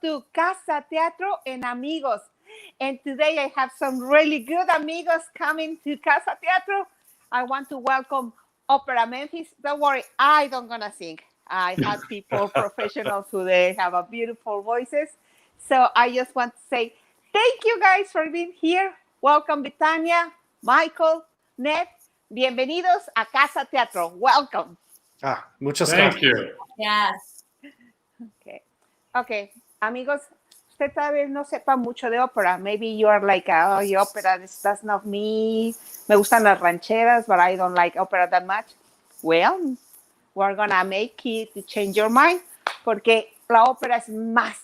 to Cazateatro and Amigos. And today I have some really good amigos coming to Cazateatro. I want to welcome Opera Memphis. Don't worry, I don't gonna sing. I have people, professionals who they have a beautiful voices. So I just want to say thank you guys for being here. Welcome, Betania, Michael, Ned. Bienvenidos a Cazateatro. Welcome. Muchas Thank gracias. you. Yes. Okay, amigos, usted tal vez no sepa mucho de ópera. Maybe you are like, oh, opera, that's not me. Me gustan las rancheras, but I don't like opera that much. Well, we're gonna make it to change your mind, porque la ópera es más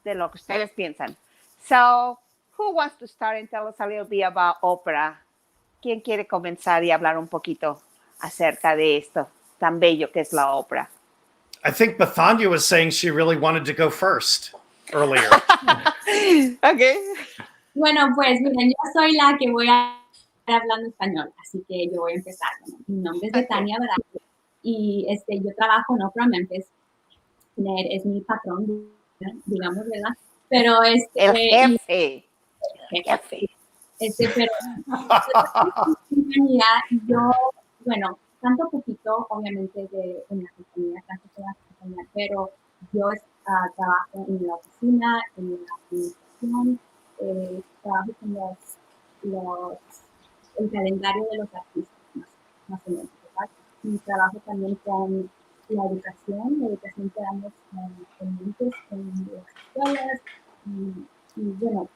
de lo que ustedes piensan. So, who wants to start and tell us a little bit about opera? ¿Quién quiere comenzar y hablar un poquito acerca de esto tan bello que es la ópera? I think Bethania was saying she really wanted to go first earlier. Okay. Bueno, pues miren, yo soy la que voy a estar hablando español, así que yo voy a empezar. Mi nombre es Betania Barato y yo trabajo en Opera Memphis. Ned es mi patrón, digamos, ¿verdad? Pero el jefe. Pero yo, bueno, tanto poquito, obviamente, en la compañía, tanto de la compañía, pero yo trabajo en la oficina, en la administración, trabajo con el calendario de los artistas, más o menos, ¿verdad? Y trabajo también con la educación que damos pendientes en las escuelas, y bueno,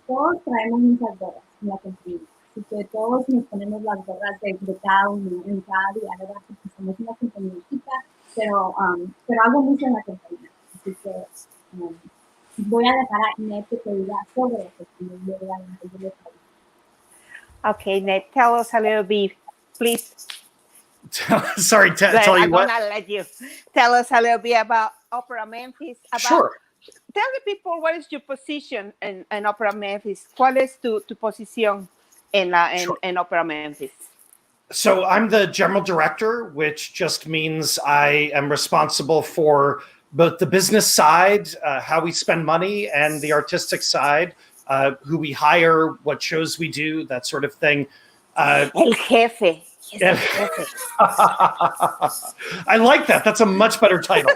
todos traemos muchas gorras en la compañía. Así que todos nos ponemos las gorras de cada uno en cada día, ¿verdad? Porque somos una compañía chica, pero hago mucho en la compañía. Así que voy a dejar a Ned que te diga sobre eso. Okay, Ned, tell us a little bit, please. Sorry, tell you what? I'm gonna let you tell us a little bit about Opera Memphis. Sure. Tell the people what is your position in Opera Memphis. ¿Cuál es tu posición en Opera Memphis? So I'm the general director, which just means I am responsible for both the business side, how we spend money, and the artistic side, who we hire, what shows we do, that sort of thing. El jefe. Yeah. I like that. That's a much better title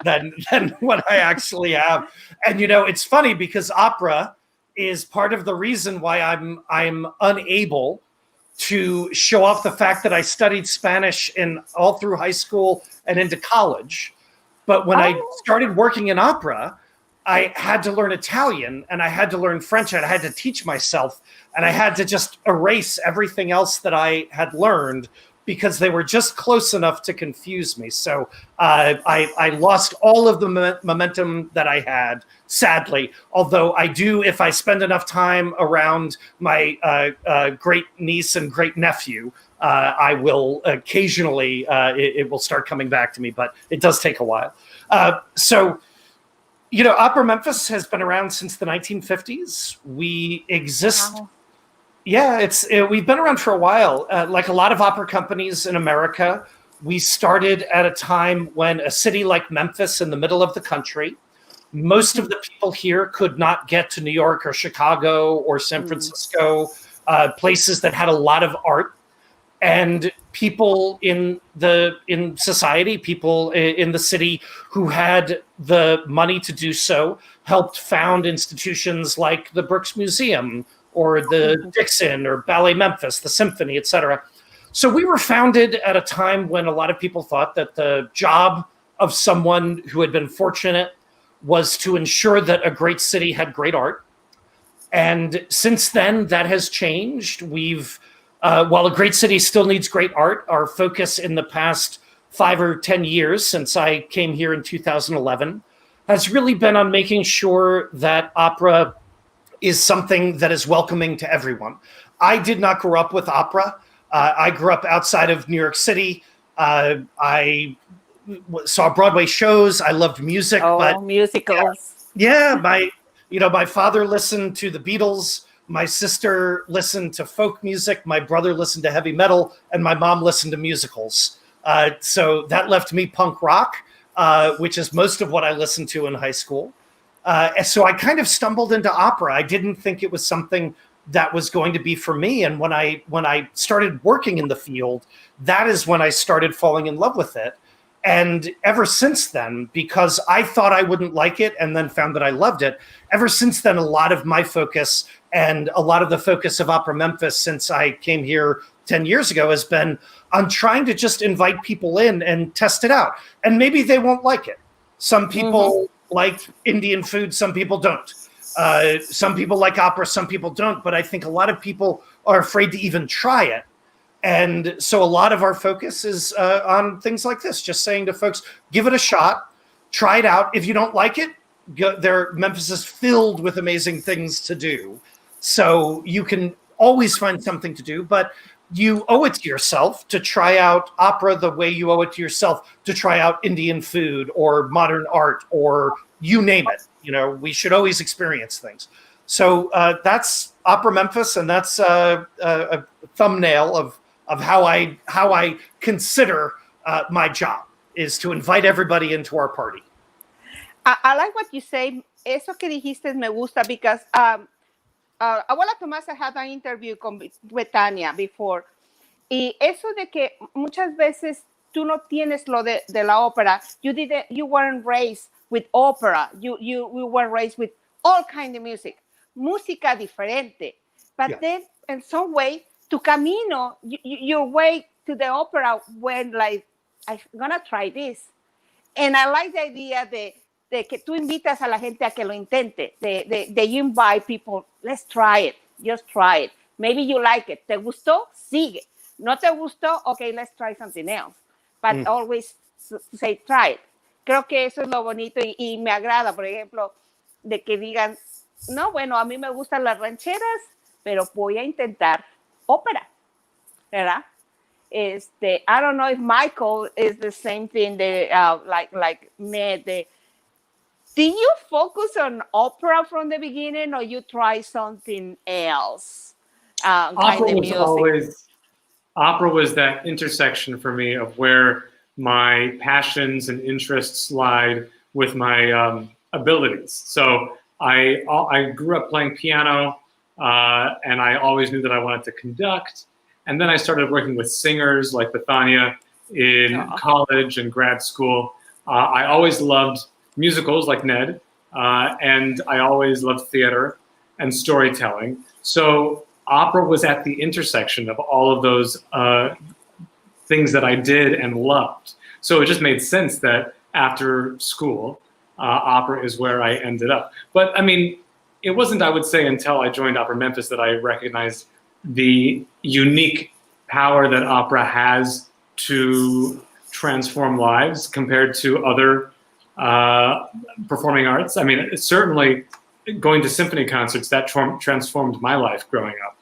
than what I actually have. And it's funny because opera is part of the reason why I'm unable to show off the fact that I studied Spanish all through high school and into college. But when I started working in opera, I had to learn Italian and I had to learn French and I had to teach myself and I had to just erase everything else that I had learned because they were just close enough to confuse me. So I lost all of the momentum that I had, sadly. Although I do, if I spend enough time around my great niece and great nephew, I will occasionally, it will start coming back to me, but it does take a while. Opera Memphis has been around since the 1950s. We exist. Wow. Yeah, we've been around for a while. Like a lot of opera companies in America, we started at a time when a city like Memphis in the middle of the country, most of the people here could not get to New York or Chicago or San Francisco, places that had a lot of art. And people in society, people in the city who had the money to do so, helped found institutions like the Brooks Museum or the Dixon or Ballet Memphis, the Symphony, etc. So we were founded at a time when a lot of people thought that the job of someone who had been fortunate was to ensure that a great city had great art. And since then, that has changed. While a great city still needs great art, our focus in the past 5 or 10 years since I came here in 2011 has really been on making sure that opera is something that is welcoming to everyone. I did not grow up with opera. I grew up outside of New York City. I saw Broadway shows. I loved music. But musicals. Yeah, my father listened to the Beatles. My sister listened to folk music. My brother listened to heavy metal, and my mom listened to musicals. So that left me punk rock, which is most of what I listened to in high school. So I kind of stumbled into opera. I didn't think it was something that was going to be for me. And when I started working in the field, that is when I started falling in love with it. And ever since then, because I thought I wouldn't like it and then found that I loved it, ever since then, a lot of my focus and a lot of the focus of Opera Memphis since I came here 10 years ago has been on trying to just invite people in and test it out. And maybe they won't like it. Some people like Indian food, some people don't. Some people like opera, some people don't. But I think a lot of people are afraid to even try it. And so a lot of our focus is on things like this, just saying to folks, give it a shot, try it out. If you don't like it, Memphis is filled with amazing things to do. So you can always find something to do, but you owe it to yourself to try out opera the way you owe it to yourself to try out Indian food or modern art or you name it. You know, we should always experience things. So that's Opera Memphis, and that's a thumbnail of how I consider my job is to invite everybody into our party. I like what you say. Eso que dijiste me gusta because Abuela Tomasa had an interview with Tania before. Y eso de que muchas veces tú no tienes lo de la ópera. You weren't raised with opera. You were raised with all kind of music. Música diferente. But then in some way, tu camino, your way to the opera went like, I'm gonna try this. And I like the idea de que tú invitas a la gente a que lo intente. De you invite people, let's try it. Just try it. Maybe you like it. ¿Te gustó? Sigue. ¿No te gustó? Okay, let's try something else. But always say try it. Creo que eso es lo bonito y me agrada, por ejemplo, de que digan, no, bueno, a mí me gustan las rancheras, pero voy a intentar ópera, ¿verdad? I don't know if Michael is the same thing, like Ned. Did you focus on opera from the beginning, or you try something else? Opera was that intersection for me of where my passions and interests lied with my abilities. So I grew up playing piano, and I always knew that I wanted to conduct. And then I started working with singers like Bethania in college and grad school. I always loved musicals like Ned, and I always loved theater and storytelling. So opera was at the intersection of all of those things that I did and loved. So it just made sense that after school, opera is where I ended up. But I mean, it wasn't, I would say, until I joined Opera Memphis that I recognized the unique power that opera has to transform lives compared to other performing arts. I mean, certainly going to symphony concerts, that transformed my life growing up.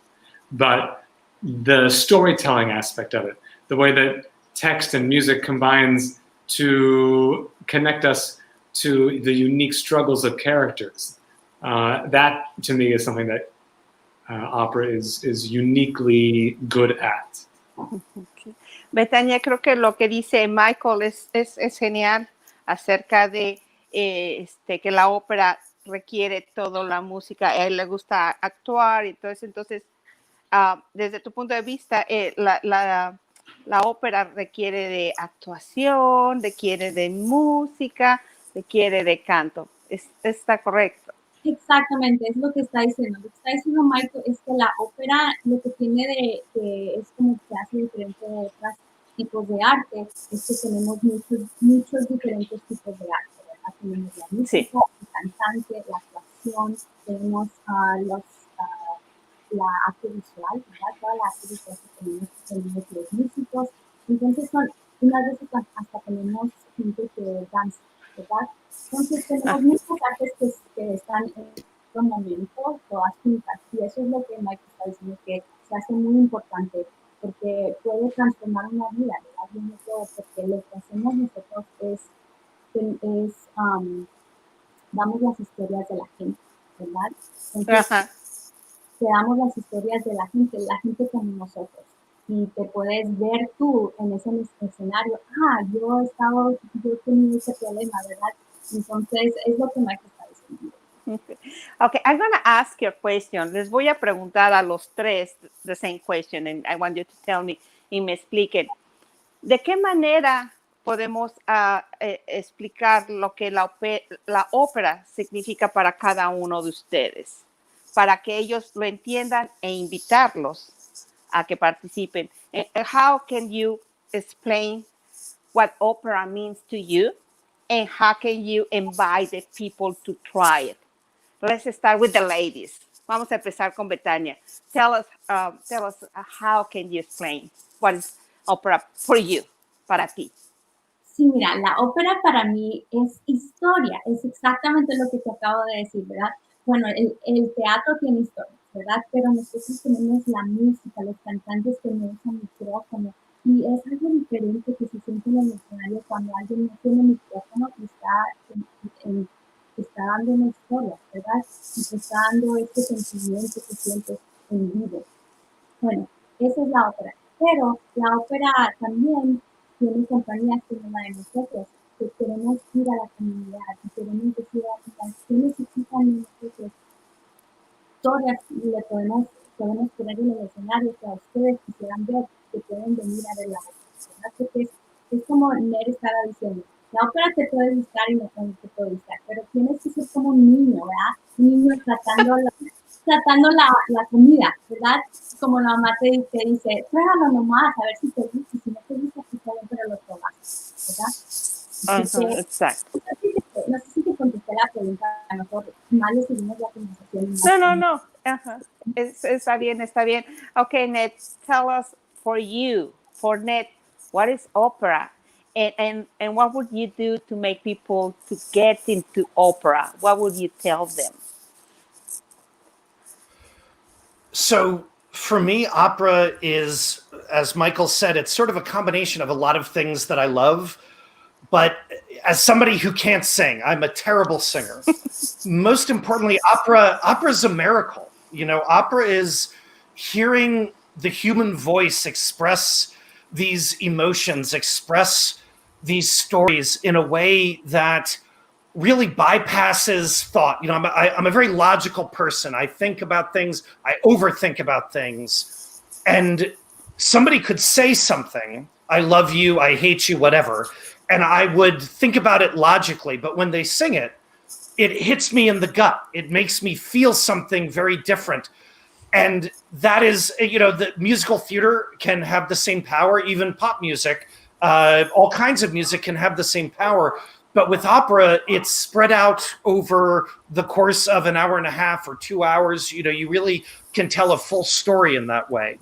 But the storytelling aspect of it, the way that text and music combines to connect us to the unique struggles of characters, that to me is something that opera is uniquely good at. Okay. Betania, creo que lo que dice Michael es genial acerca de que la ópera requiere toda la música. A él le gusta actuar y todo eso. Entonces, desde tu punto de vista, la ópera requiere de actuación, requiere de música, requiere de canto. ¿Está correcto? Exactamente, es lo que está diciendo. Lo que está diciendo Michael es que la ópera lo que tiene es como que hace diferente de otros tipos de arte, es que tenemos muchos diferentes tipos de arte, ¿verdad? Tenemos la música, el cantante, la actuación, tenemos la arte visual, ¿verdad? Toda la arte visual que tenemos los músicos. Entonces unas veces hasta tenemos gente que danza, ¿verdad? Entonces tenemos muchas artes que están en este momento, todas juntas, y eso es lo que Mike está diciendo, que se hace muy importante, porque puede transformar una vida, ¿verdad? Yo no creo, porque lo que hacemos nosotros es damos las historias de la gente, ¿verdad? Entonces, te damos las historias de la gente como nosotros. Y te puedes ver tú en ese escenario, yo he tenido ese problema, ¿verdad? Entonces, es lo que Mike está diciendo. Okay, I'm going to ask you a question. Les voy a preguntar a los tres the same question, and I want you to tell me y me expliquen. ¿De qué manera podemos explicar lo que la ópera significa para cada uno de ustedes? Para que ellos lo entiendan e invitarlos a que participen. How can you explain what opera means to you? And how can you invite the people to try it? Let's start with the ladies. Vamos a empezar con Betania. Tell us how can you explain what is opera for you, para ti. Sí, mira, la ópera para mí es historia, es exactamente lo que te acabo de decir, ¿verdad? Bueno, el teatro tiene historia, ¿verdad? Pero nosotros tenemos la música, los cantantes tenemos el micrófono, y es algo diferente que se siente en el escenario cuando alguien no tiene micrófono y está dando una historia, ¿verdad? Y te está dando este sentimiento que sientes en vivo. Bueno, esa es la ópera. Pero la ópera también tiene compañías como la de nosotros, que queremos ir a la comunidad y queremos decir a las que necesitan nosotros historias y le podemos poner en el escenario que a ustedes quisieran ver, que pueden venir a ver la ópera, ¿verdad? Porque es como Ned estaba diciendo, la ópera te puede gustar y no te puede gustar, pero tienes que ser como un niño, ¿verdad? Un niño tratando la comida, ¿verdad? Como la mamá te dice, pruébalo nomás, a ver si te gusta, y si no te gusta, pues pero lo probas, ¿verdad? Exacto. No sé si te contesté la pregunta, a lo mejor mal le seguimos la conversación. No. Está bien. Okay, Ned, tell us for Ned, what is opera? And what would you do to make people to get into opera? What would you tell them? So for me, opera is, as Michael said, it's sort of a combination of a lot of things that I love. But as somebody who can't sing, I'm a terrible singer. Most importantly, opera is a miracle. You know, opera is hearing the human voice express these emotions, express these stories in a way that really bypasses thought. You know, I'm a very logical person. I think about things, I overthink about things. And somebody could say something, I love you, I hate you, whatever, and I would think about it logically. But when they sing it, it hits me in the gut. It makes me feel something very different. And that is, you know, the musical theater can have the same power, even pop music, all kinds of music can have the same power. But with opera, it's spread out over the course of an hour and a half or 2 hours. You know, you really can tell a full story in that way.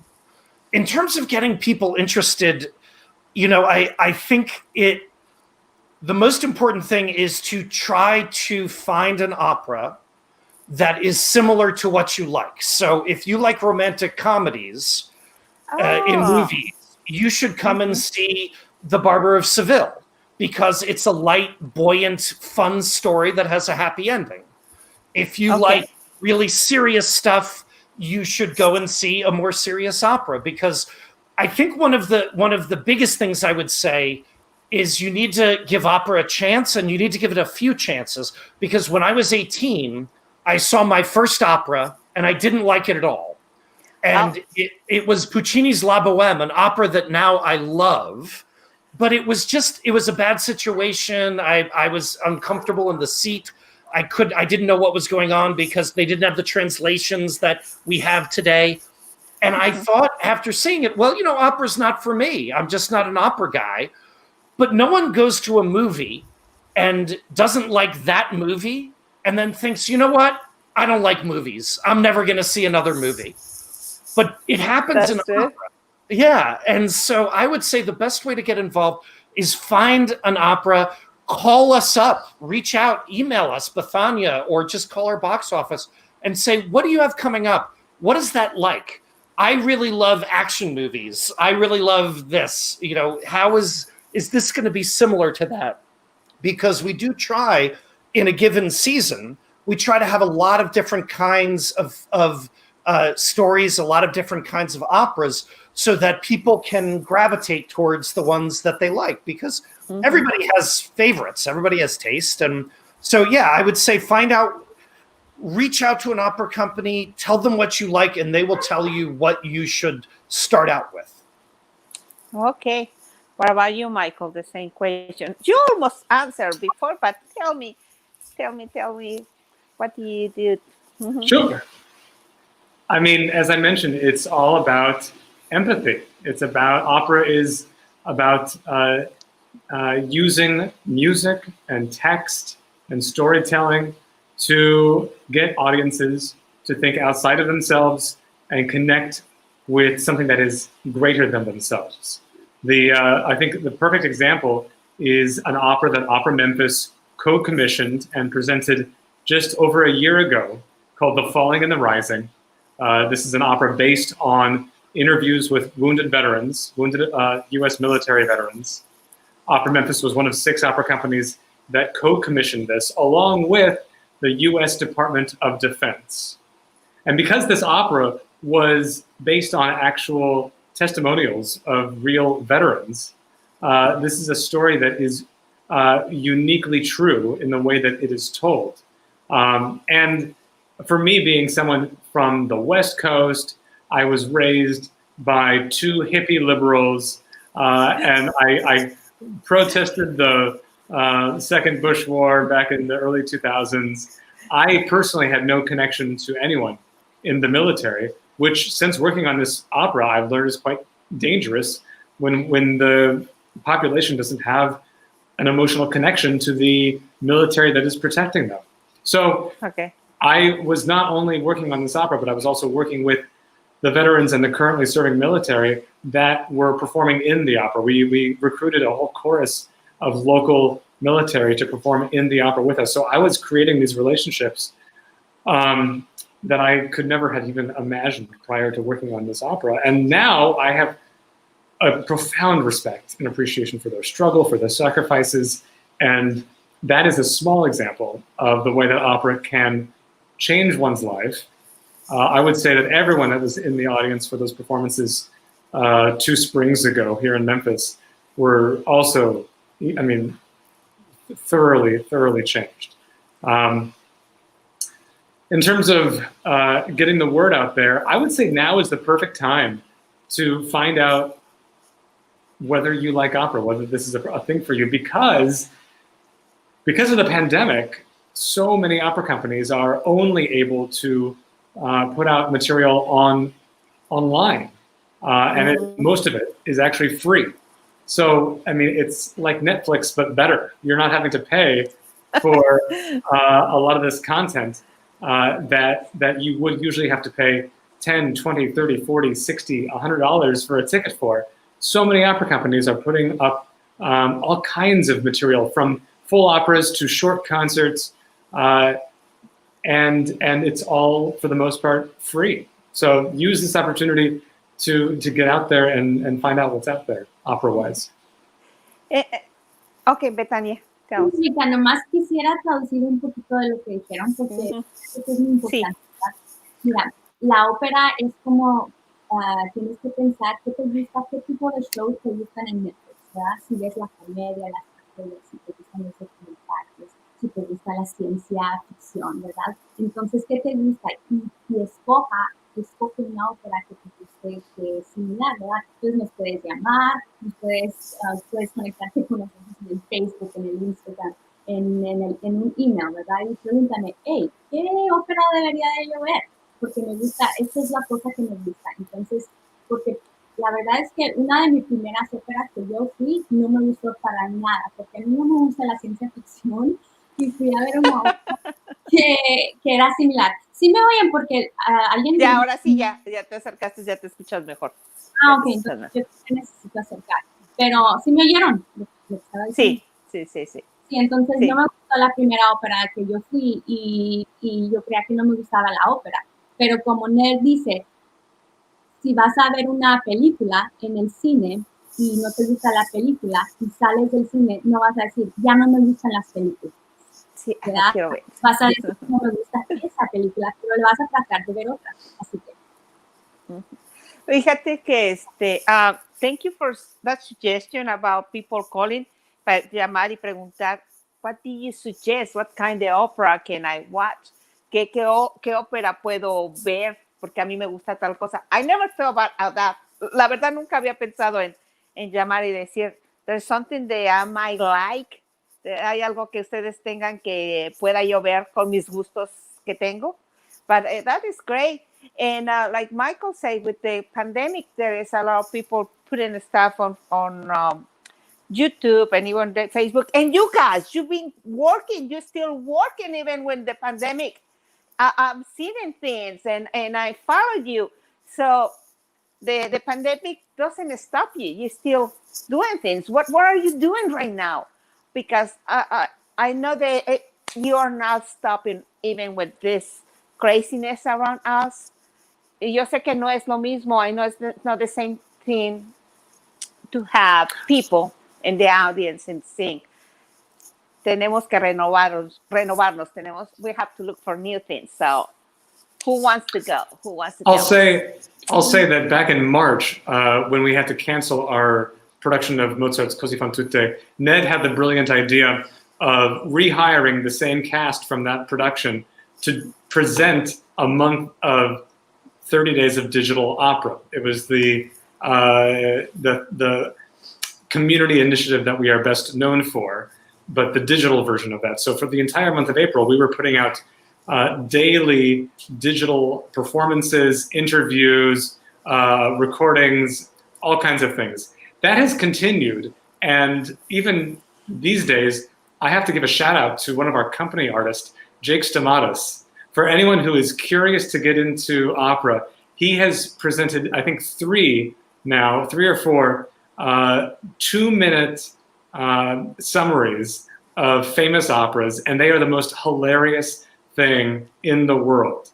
In terms of getting people interested, you know, I think the most important thing is to try to find an opera that is similar to what you like. So if you like romantic comedies in movies, you should come and see The Barber of Seville, because it's a light, buoyant, fun story that has a happy ending. If you like really serious stuff, you should go and see a more serious opera, because I think one of the biggest things I would say is you need to give opera a chance, and you need to give it a few chances, because when I was 18, I saw my first opera and I didn't like it at all. And it was Puccini's La Bohème, an opera that now I love. But it was a bad situation. I was uncomfortable in the seat. I didn't know what was going on because they didn't have the translations that we have today. And I thought after seeing it, well, you know, opera's not for me. I'm just not an opera guy. But no one goes to a movie and doesn't like that movie and then thinks, you know what? I don't like movies. I'm never going to see another movie. But it happens in opera. Yeah, and so I would say the best way to get involved is find an opera, call us up, reach out, email us, Bethania, or just call our box office and say, what do you have coming up? What is that like? I really love action movies. I really love this. You know, how is this going to be similar to that? Because we do try in a given season, we try to have a lot of different kinds of stories, a lot of different kinds of operas, so that people can gravitate towards the ones that they like, because everybody has favorites, everybody has taste. And so, yeah, I would say find out reach out to an opera company, tell them what you like, and they will tell you what you should start out with. Okay. What about you, Michael? The same question. You almost answered before, but tell me what you did. Sure. I mean, as I mentioned, it's all about empathy. It's about, opera is about using music and text and storytelling to get audiences to think outside of themselves and connect with something that is greater than themselves. I think the perfect example is an opera that Opera Memphis co-commissioned and presented just over a year ago called The Falling and the Rising. This is an opera based on interviews with wounded veterans, wounded US military veterans. Opera Memphis was one of 6 opera companies that co-commissioned this, along with the US Department of Defense. And because this opera was based on actual testimonials of real veterans, this is a story that is uniquely true in the way that it is told. And for me, being someone from the West Coast, I was raised by 2 hippie liberals, and I protested the Second Bush War back in the early 2000s. I personally had no connection to anyone in the military, which, since working on this opera, I've learned is quite dangerous when the population doesn't have an emotional connection to the military that is protecting them. So Okay. I was not only working on this opera, but I was also working with the veterans and the currently serving military that were performing in the opera. We recruited a whole chorus of local military to perform in the opera with us. So I was creating these relationships that I could never have even imagined prior to working on this opera. And now I have a profound respect and appreciation for their struggle, for their sacrifices. And that is a small example of the way that opera can change one's life. I would say that everyone that was in the audience for those performances 2 springs ago here in Memphis were also, I mean, thoroughly changed. In terms of getting the word out there, I would say now is the perfect time to find out whether you like opera, whether this is a thing for you, because of the pandemic, so many opera companies are only able to put out material online, and most of it is actually free. So, I mean, it's like Netflix, but better. You're not having to pay for a lot of this content that you would usually have to pay $10, $20, $30, $40, $60, $100 for a ticket for. So many opera companies are putting up all kinds of material, from full operas to short concerts, and it's all, for the most part, free. So use this opportunity to get out there and find out what's out there, opera-wise. Okay, Betania, tell us. Chica, nomás quisiera traducir un poquito de lo que dijeron, porque esto es muy importante. Mira, la ópera es como, tienes que pensar qué te gusta, qué tipo de shows te gustan en Netflix, ¿verdad? Si ves la comedia, las tragedias, si te gustan los documentales, si te gusta la ciencia ficción, ¿verdad? Entonces, ¿qué te gusta? Y escoge una ópera que te guste, que es similar, ¿verdad? Entonces nos puedes llamar, puedes conectarte con nosotros en el Facebook, en el Instagram, en un email, ¿verdad? Y pregúntame, hey, ¿qué ópera debería de yo ver? Porque me gusta, esta es la cosa que me gusta. Entonces, porque la verdad es que una de mis primeras óperas que yo fui no me gustó para nada, porque a mí no me gusta la ciencia ficción, y fui a ver una ópera que era similar. Sí me oyen porque alguien... Ya, ahora sí, ya te acercaste, ya te escuchas mejor. Ok, entonces yo necesito acercar. Pero ¿sí me oyeron? Lo que estaba diciendo. Sí. Sí, entonces no me gustó la primera ópera que yo fui y yo creía que no me gustaba la ópera. Pero como Ned dice, si vas a ver una película en el cine y no te gusta la película y sales del cine, no vas a decir, ya no me gustan las películas. Sí, ¿verdad? quiero ver. Vas a decir, no me gusta esa película, pero le vas a tratar de ver otra. Así que. Fíjate que thank you for that suggestion about people calling, para llamar y preguntar, what do you suggest? What kind of opera can I watch? qué ópera puedo ver, porque a mí me gusta tal cosa. I never thought about that. La verdad, nunca había pensado en llamar y decir, there's something that I might like. Hay algo que ustedes tengan que pueda yo ver con mis gustos que tengo. But that is great. And like Michael said, with the pandemic, there is a lot of people putting stuff on YouTube and even Facebook. And you guys, you've been working. You're still working even when the pandemic. I'm seeing things and I followed you. So the pandemic doesn't stop you. You're still doing things. What are you doing right now? Because I know that you are not stopping even with this craziness around us. Y yo sé que no es lo mismo. I know it's not the same thing to have people in the audience and sing. Tenemos que renovarnos. We have to look for new things. So who wants to go? Who wants to go? I'll say that back in March, when we had to cancel our production of Mozart's Così fan tutte, Ned had the brilliant idea of rehiring the same cast from that production to present a month of 30 days of digital opera. It was the community initiative that we are best known for, but the digital version of that. So for the entire month of April, we were putting out daily digital performances, interviews, recordings, all kinds of things. That has continued, and even these days, I have to give a shout out to one of our company artists, Jake Stamatis. For anyone who is curious to get into opera, he has presented, I think, three or four 2-minute summaries of famous operas, and they are the most hilarious thing in the world.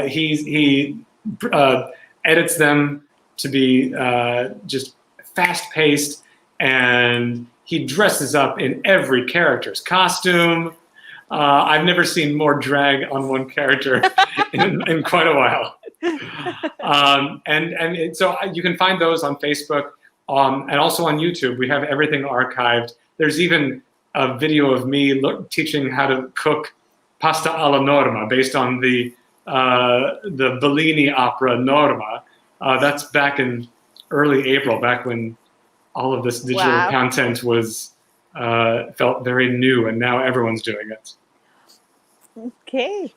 He edits them to be just fast-paced, and he dresses up in every character's costume. I've never seen more drag on one character in quite a while. So you can find those on Facebook and also on YouTube. We have everything archived. There's even a video of me teaching how to cook pasta alla norma based on the Bellini opera Norma. That's back in early April, back when all of this digital content was felt very new, and now everyone's doing it. Okay,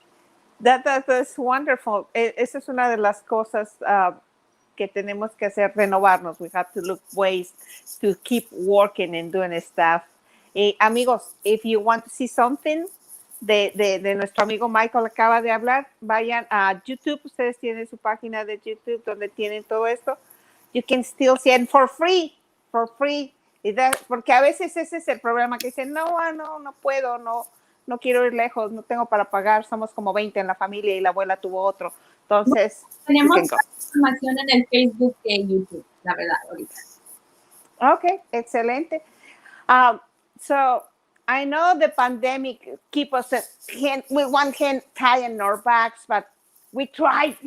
that's wonderful. Esa es una de las cosas que tenemos que hacer, renovarnos. We have to look ways to keep working and doing stuff. Amigos, if you want to see something de nuestro amigo Michael acaba de hablar, vayan a YouTube. Ustedes tienen su página de YouTube donde tienen todo esto. You can still see it for free. Porque a veces ese es el problema, que dicen, no puedo, no quiero ir lejos, no tengo para pagar, somos como 20 en la familia y la abuela tuvo otro. Entonces, tenemos información en el Facebook de YouTube, la verdad, ahorita. Okay, excelente. So I know the pandemic keep us with one hand tied in our backs, but we tried.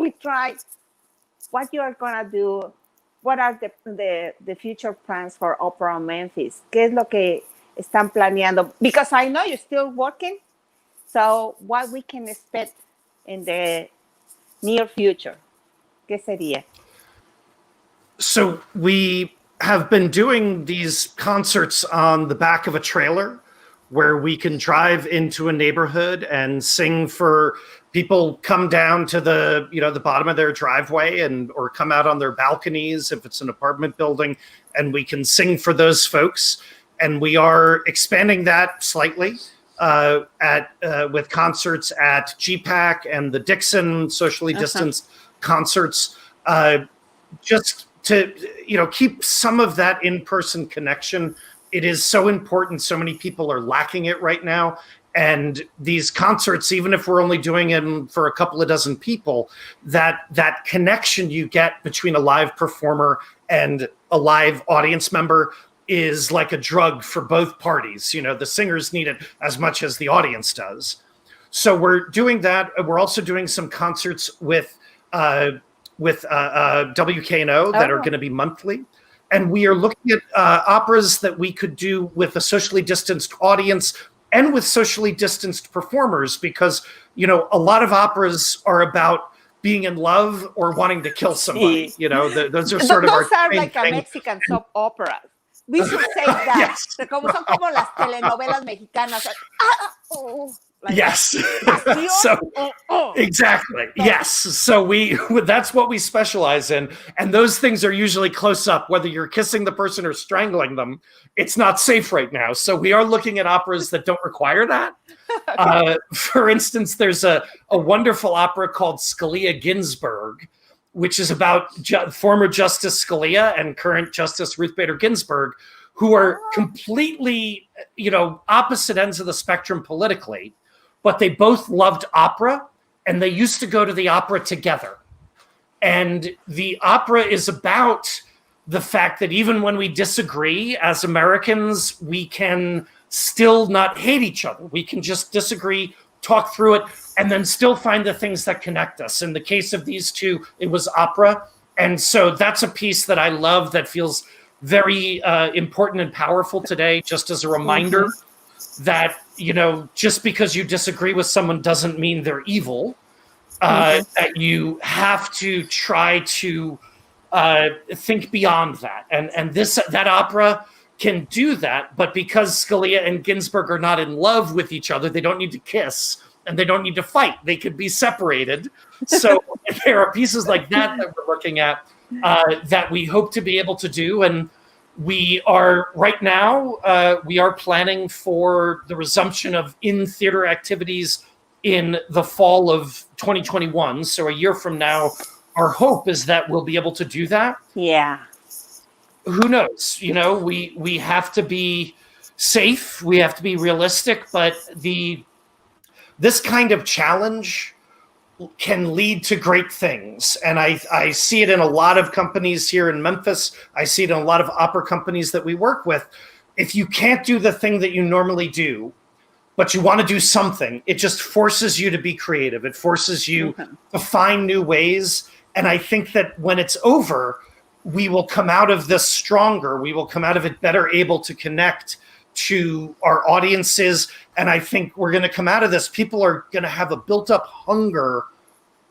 What you are gonna do? What are the future plans for Opera Memphis? ¿Qué es lo que están planeando? Because I know you're still working. So what we can expect in the near future? ¿Qué sería? So we have been doing these concerts on the back of a trailer where we can drive into a neighborhood and sing for people, come down to the bottom of their driveway or come out on their balconies if it's an apartment building, and we can sing for those folks. And we are expanding that slightly with concerts at GPAC and the Dixon socially distanced concerts, just to keep some of that in-person connection. It is so important. So many people are lacking it right now. And these concerts, even if we're only doing them for a couple of dozen people, that connection you get between a live performer and a live audience member is like a drug for both parties. The singers need it as much as the audience does. So we're doing that. We're also doing some concerts with WKNO that are going to be monthly. And we are looking at operas that we could do with a socially distanced audience and with socially distanced performers, because a lot of operas are about being in love or wanting to kill somebody. Those are sort of those our are like a thing. Mexican soap operas. We should say that. Yes. Son como las telenovelas mexicanas. Like Yes. pasión. So exactly. Yes. So that's what we specialize in. And those things are usually close up, whether you're kissing the person or strangling them. It's not safe right now. So we are looking at operas that don't require that. For instance, there's a wonderful opera called Scalia Ginsburg, which is about former Justice Scalia and current Justice Ruth Bader Ginsburg, who are completely, opposite ends of the spectrum politically, but they both loved opera and they used to go to the opera together. And the opera is about the fact that even when we disagree as Americans, we can still not hate each other. We can just disagree, talk through it, and then still find the things that connect us. In the case of these two, it was opera. And so that's a piece that I love that feels very important and powerful today, just as a reminder that, just because you disagree with someone doesn't mean they're evil. That you have to try to think beyond that. And that opera can do that, but because Scalia and Ginsburg are not in love with each other, they don't need to kiss and they don't need to fight. They could be separated. So there are pieces like that we're looking at that we hope to be able to do. And we are right now, we are planning for the resumption of in-theater activities in the fall of 2021. So a year from now, our hope is that we'll be able to do that. Yeah. Who knows? We have to be safe. We have to be realistic. But this kind of challenge can lead to great things. And I see it in a lot of companies here in Memphis. I see it in a lot of opera companies that we work with. If you can't do the thing that you normally do, but you want to do something, it just forces you to be creative. It forces you to find new ways. And I think that when it's over, we will come out of this stronger. We will come out of it better able to connect to our audiences. And I think we're going to come out of this. People are going to have a built up hunger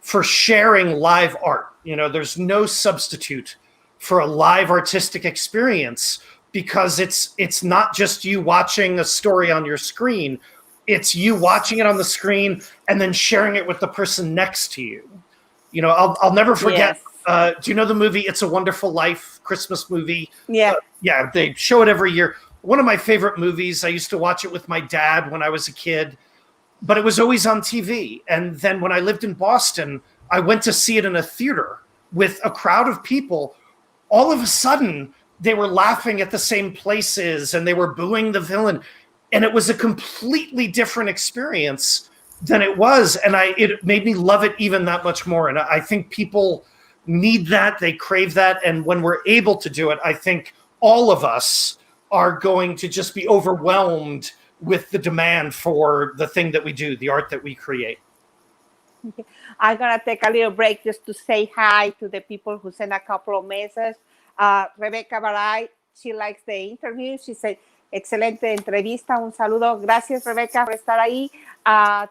for sharing live art. There's no substitute for a live artistic experience, because it's not just you watching a story on your screen. It's you watching it on the screen and then sharing it with the person next to you. I'll never forget. Yes. Do you know the movie It's a Wonderful Life, Christmas movie? Yeah. Yeah, they show it every year. One of my favorite movies. I used to watch it with my dad when I was a kid, but it was always on TV. And then when I lived in Boston, I went to see it in a theater with a crowd of people. All of a sudden, they were laughing at the same places and they were booing the villain. And it was a completely different experience than it was. And it made me love it even that much more. And I think people need that. They crave that. And when we're able to do it, I think all of us are going to just be overwhelmed with the demand for the thing that we do, the art that we create. Okay. I'm going to take a little break just to say hi to the people who sent a couple of messages. Rebecca Baray, she likes the interview. She said, excelente entrevista, un saludo. Gracias, Rebecca, por estar ahí.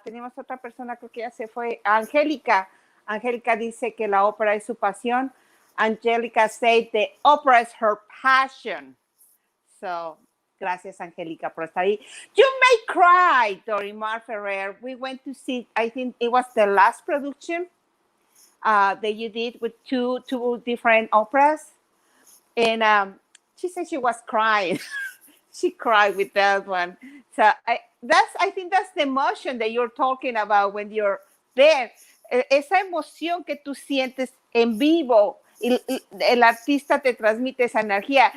Tenemos otra persona, creo que ya se fue, Angélica. Angélica dice que la ópera es su pasión. Angélica said the opera is her passion. So, gracias, Angélica, por estar ahí. You may cry, Dorimar Ferrer. We went to see, I think it was the last production that you did with two different operas. And she said she was crying. She cried with that one. So I think that's the emotion that you're talking about when you're there. Esa emoción que tú sientes en vivo, el artista te transmite esa energía.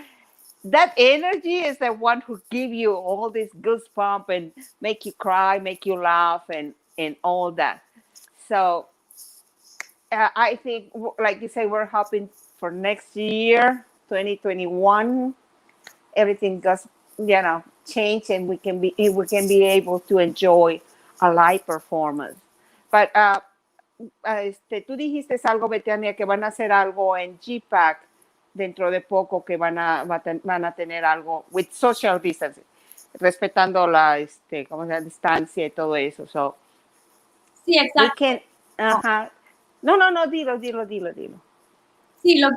That energy is the one who give you all this goosebumps and make you cry, make you laugh, and all that. So I think, like you say, we're hoping for next year, 2021, everything goes, change, and we can be able to enjoy a live performance. But tú dijiste algo, Betania, que van a hacer algo en GPAC dentro de poco, que van a tener algo with social distancing, respetando la distancia y todo eso. So. Sí, We exacto. can, ajá. No, dilo. Sí, lo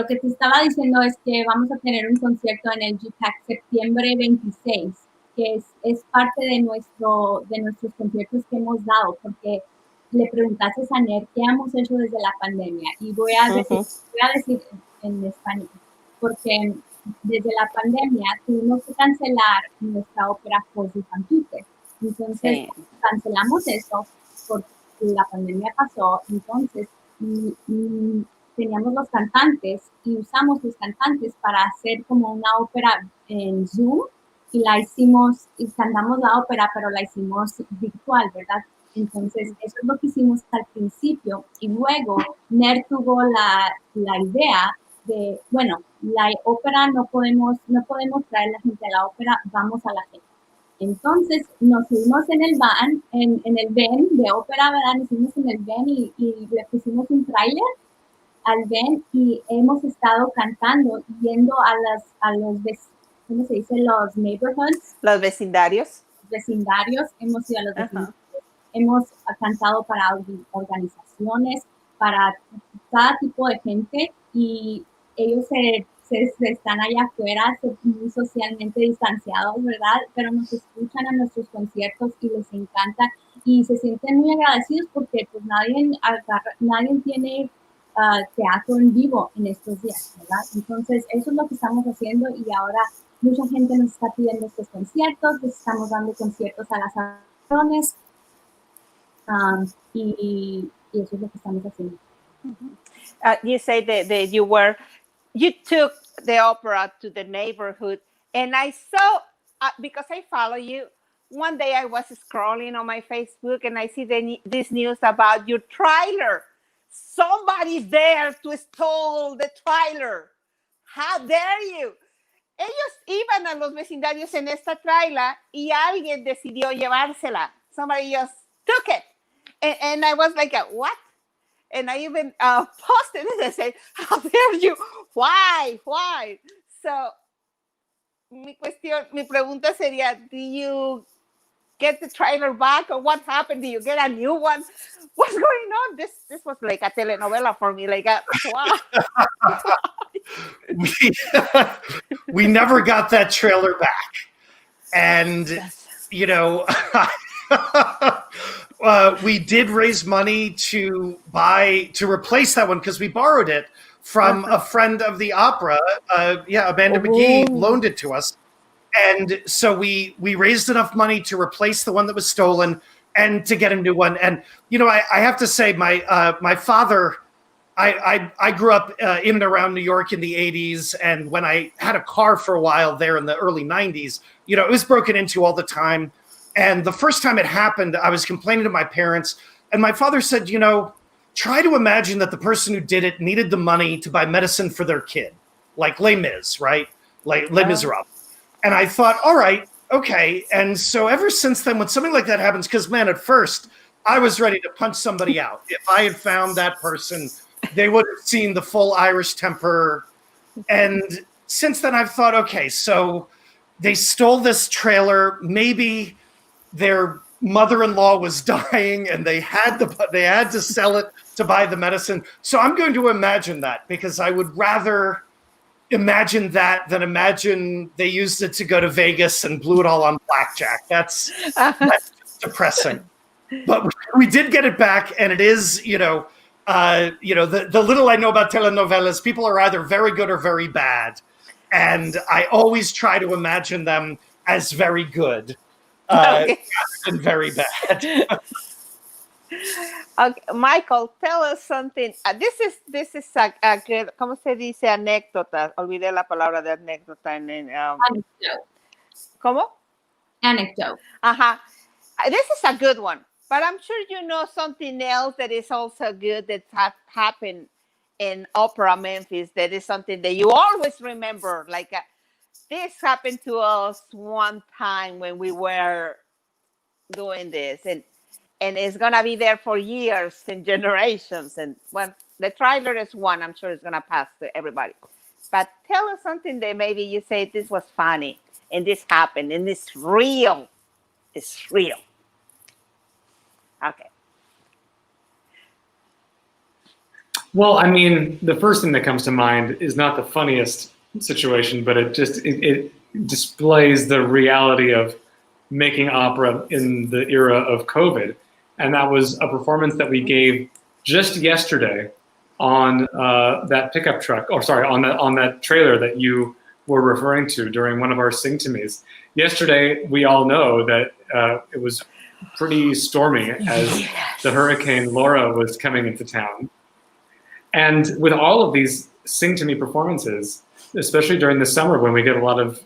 que te estaba diciendo es que vamos a tener un concierto en el GPAC septiembre 26, que es parte de nuestros conciertos que hemos dado, porque le preguntaste a Saner qué hemos hecho desde la pandemia, y voy a decir en español, porque desde la pandemia tuvimos que cancelar nuestra ópera Voz Infantute. Entonces, Sí. cancelamos eso porque la pandemia pasó, entonces teníamos los cantantes y usamos los cantantes para hacer como una ópera en Zoom, y la hicimos, y cantamos la ópera, pero la hicimos virtual, ¿verdad? Entonces, eso es lo que hicimos al principio, y luego Ner tuvo la idea de, bueno, la ópera no podemos traer la gente a la ópera, vamos a la gente. Entonces nos fuimos en el van, en el van de ópera, ¿verdad? Nos fuimos en el van y le pusimos un tráiler al van, y hemos estado cantando, yendo a los, ¿cómo se dice? Los neighborhoods. Los vecindarios. Vecindarios, hemos ido a los vecindarios, hemos cantado para organizaciones, para cada tipo de gente, y ellos se están allá afuera, muy socialmente distanciados, ¿verdad? Pero nos escuchan a nuestros conciertos y les encanta, y se sienten muy agradecidos porque pues nadie tiene teatro en vivo en estos días, ¿verdad? Entonces, eso es lo que estamos haciendo, y ahora mucha gente nos está pidiendo estos conciertos, les estamos dando conciertos a las asociaciones, y eso es lo que estamos haciendo. You say that you took the opera to the neighborhood, and I saw, because I follow you, one day I was scrolling on my Facebook and I see this news about your trailer. Somebody's there to stole the trailer. How dare you? Ellos iban a los vecindarios en esta trailer y alguien decidió llevársela. Somebody just took it. And I was like, what? And I even posted it and said, how dare you? Why? So, mi pregunta sería, do you get the trailer back, or what happened? Do you get a new one? What's going on? This was like a telenovela for me. Like, wow. We never got that trailer back. And, you know, we did raise money to replace that one, because we borrowed it from a friend of the opera. Amanda McGee loaned it to us. And so we raised enough money to replace the one that was stolen and to get a new one. And, you know, I have to say, my father, I grew up in and around New York in the 80s. And when I had a car for a while there in the early 90s, you know, it was broken into all the time. And the first time it happened, I was complaining to my parents. And my father said, you know, try to imagine that the person who did it needed the money to buy medicine for their kid, like Les Mis, right? Like Les Miserables. And I thought, all right, okay. And so ever since then, when something like that happens, because, man, at first, I was ready to punch somebody out. If I had found that person, they would have seen the full Irish temper. And since then, I've thought, okay, so they stole this trailer. Maybe their mother-in-law was dying and they had to sell it to buy the medicine. So I'm going to imagine that, because I would rather imagine that than imagine they used it to go to Vegas and blew it all on blackjack. That's depressing. But we did get it back, and it is, you know, the little I know about telenovelas, people are either very good or very bad, and I always try to imagine them as very good, rather than very bad. Okay, Michael, tell us something. This is a ¿cómo se dice anécdota? Olvidé la palabra de anécdota. Anecdote. ¿Cómo? Anecdote. This is a good one, but I'm sure you know something else that is also good that happened in Opera Memphis. That is something that you always remember. Like this happened to us one time when we were doing this, and it's going to be there for years and generations. And when the trailer is one, I'm sure it's going to pass to everybody. But tell us something that maybe you say this was funny and this happened and it's real. It's real. Okay. Well, I mean, the first thing that comes to mind is not the funniest situation, but it displays the reality of making opera in the era of COVID. And that was a performance that we gave just yesterday on that pickup truck, or sorry, on that trailer that you were referring to during one of our Sing to Me's. Yesterday, we all know that it was pretty stormy as the Hurricane Laura was coming into town. And with all of these Sing to Me performances, especially during the summer when we get a lot of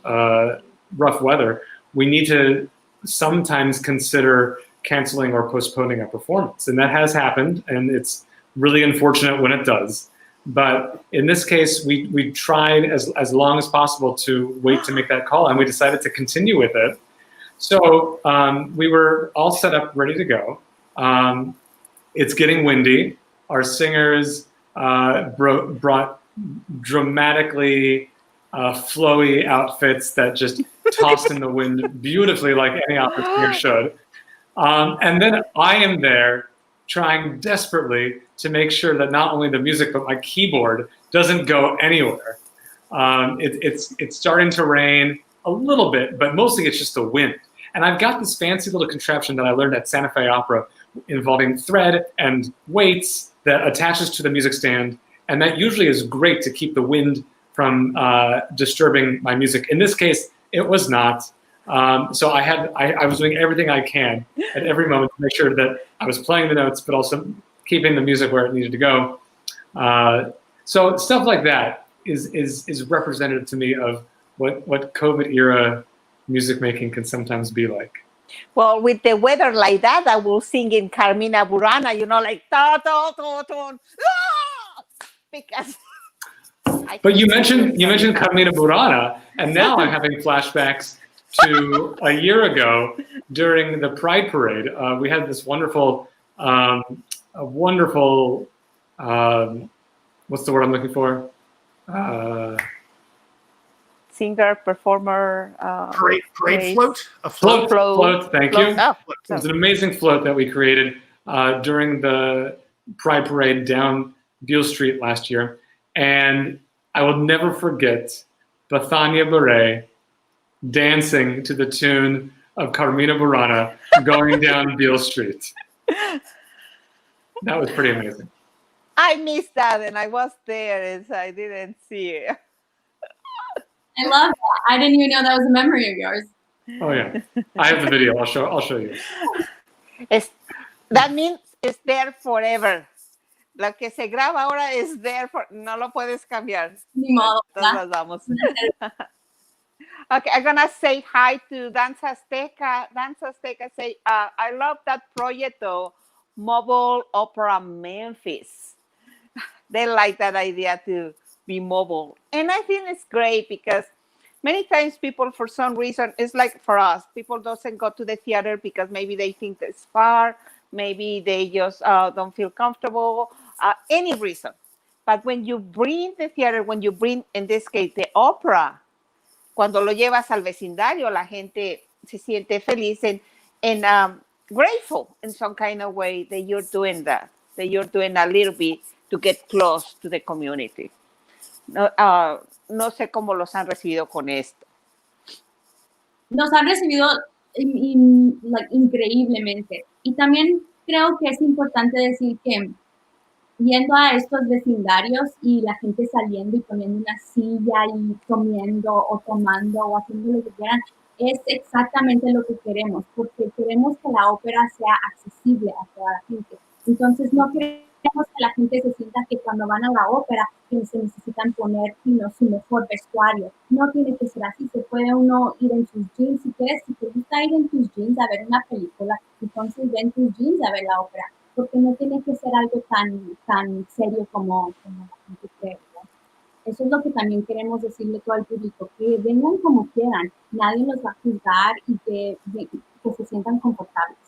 rough weather, we need to sometimes consider canceling or postponing a performance. And that has happened, and it's really unfortunate when it does. But in this case, we tried as long as possible to wait to make that call, and we decided to continue with it. So we were all set up, ready to go. It's getting windy. Our singers brought dramatically flowy outfits that just tossed in the wind beautifully, like any opera singer should. And then I am there trying desperately to make sure that not only the music, but my keyboard doesn't go anywhere. It's starting to rain a little bit, but mostly it's just the wind. And I've got this fancy little contraption that I learned at Santa Fe Opera involving thread and weights that attaches to the music stand. And that usually is great to keep the wind from disturbing my music. In this case, it was not. So I was doing everything I can at every moment to make sure that I was playing the notes, but also keeping the music where it needed to go. So stuff like that is representative to me of what COVID era music making can sometimes be like. Well, with the weather like that, I will sing in Carmina Burana, like ta ta ta ta, because. But you mentioned Carmina Burana, and now I'm having flashbacks to a year ago during the Pride Parade. We had this wonderful, what's the word I'm looking for? Singer, performer. Parade float? A Float, thank you. Oh, it was an amazing float that we created during the Pride Parade down Beale Street last year. And I will never forget Bethania Beret dancing to the tune of Carmina Burana going down Beale Street. That was pretty amazing. I missed that, and I was there, and so I didn't see it. I love that. I didn't even know that was a memory of yours. Oh yeah, I have the video. I'll show you. That means it's there forever. Lo que se graba ahora is there no lo puedes cambiar. Ni modo. Nos vamos. Okay, I'm gonna say hi to Danza Azteca. Danza Azteca say, I love that project of mobile Opera Memphis. They like that idea to be mobile. And I think it's great because many times people, for some reason, it's like for us, people doesn't go to the theater because maybe they think it's far, maybe they just don't feel comfortable, any reason. But when you bring the theater, when you bring, in this case, the opera, cuando lo llevas al vecindario, la gente se siente feliz and grateful in some kind of way that you're doing that you're doing a little bit to get close to the community. No sé cómo los han recibido con esto. Nos han recibido increíblemente. Y también creo que es importante decir que yendo a estos vecindarios y la gente saliendo y poniendo una silla y comiendo o tomando o haciendo lo que quieran, es exactamente lo que queremos, porque queremos que la ópera sea accesible a toda la gente. Entonces no queremos que la gente se sienta que cuando van a la ópera que se necesitan poner su mejor vestuario. No tiene que ser así, se puede uno ir en sus jeans si quieres, si te gusta ir en tus jeans a ver una película, entonces ven tus jeans a ver la ópera, porque no tiene que ser algo tan serio como la gente cree, ¿no? Eso es lo que también queremos decirle a todo el público, que vengan como quieran, nadie los va a juzgar y que se sientan confortables.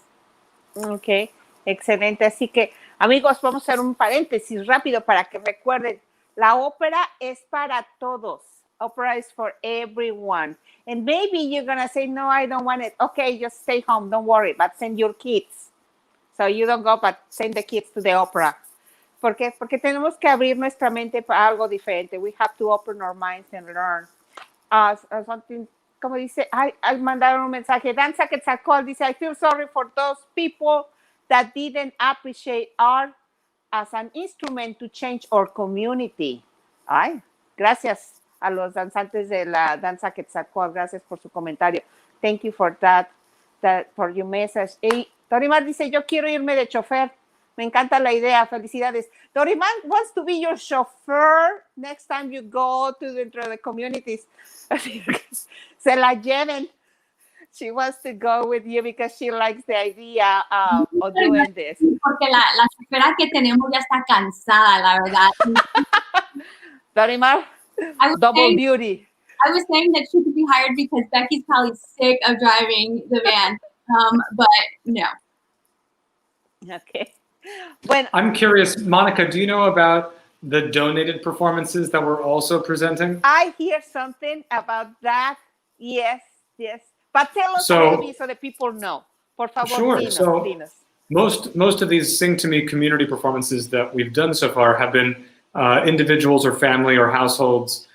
Ok, excelente. Así que, amigos, vamos a hacer un paréntesis rápido para que recuerden, la ópera es para todos. Opera is for everyone. And maybe you're going to say, no, I don't want it. Okay, just stay home, don't worry, but send your kids. So you don't go, but send the kids to the opera. Porque tenemos que abrir nuestra mente para algo diferente. We have to open our minds and learn. Something, como dice, mandaron un mensaje. Danza Quetzalcóatl dice, I feel sorry for those people that didn't appreciate art as an instrument to change our community. Ay, gracias a los danzantes de la Danza Quetzalcóatl. Gracias por su comentario. Thank you for that for your message. Y Dorimar dice, yo quiero irme de chofer. Me encanta la idea. Felicidades. Dorimar wants to be your chauffeur next time you go to the communities. Se la lleven. She wants to go with you because she likes the idea of doing this. Porque la chofera que tenemos ya está cansada, la verdad. Dorimar, double duty. I was saying that she could be hired because Becky's probably sick of driving the van, but no. Okay. Bueno, I'm curious, Monica, do you know about the donated performances that we're also presenting? I hear something about that. Yes. But tell us maybe so that people know. Por favor, sure. Dinos. Most of these Sing to Me community performances that we've done so far have been individuals or family or households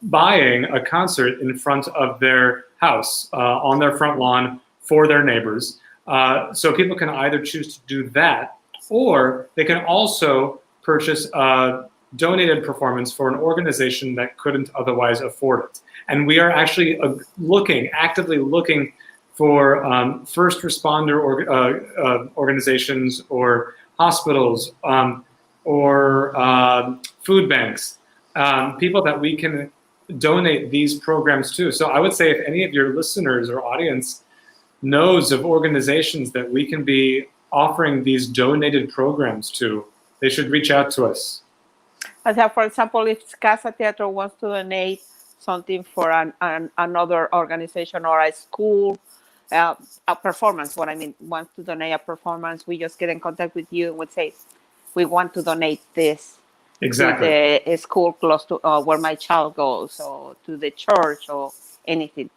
buying a concert in front of their house on their front lawn for their neighbors. So people can either choose to do that, or they can also purchase a donated performance for an organization that couldn't otherwise afford it. And we are actually actively looking for first responder organizations or hospitals or food banks, people that we can donate these programs to. So I would say if any of your listeners or audience knows of organizations that we can be offering these donated programs to, they should reach out to us. For example, if Cazateatro wants to donate something for another organization or a school, a performance, wants to donate a performance, we just get in contact with you and would say, we want to donate this exactly to the school close to where my child goes, or to the church, or anything.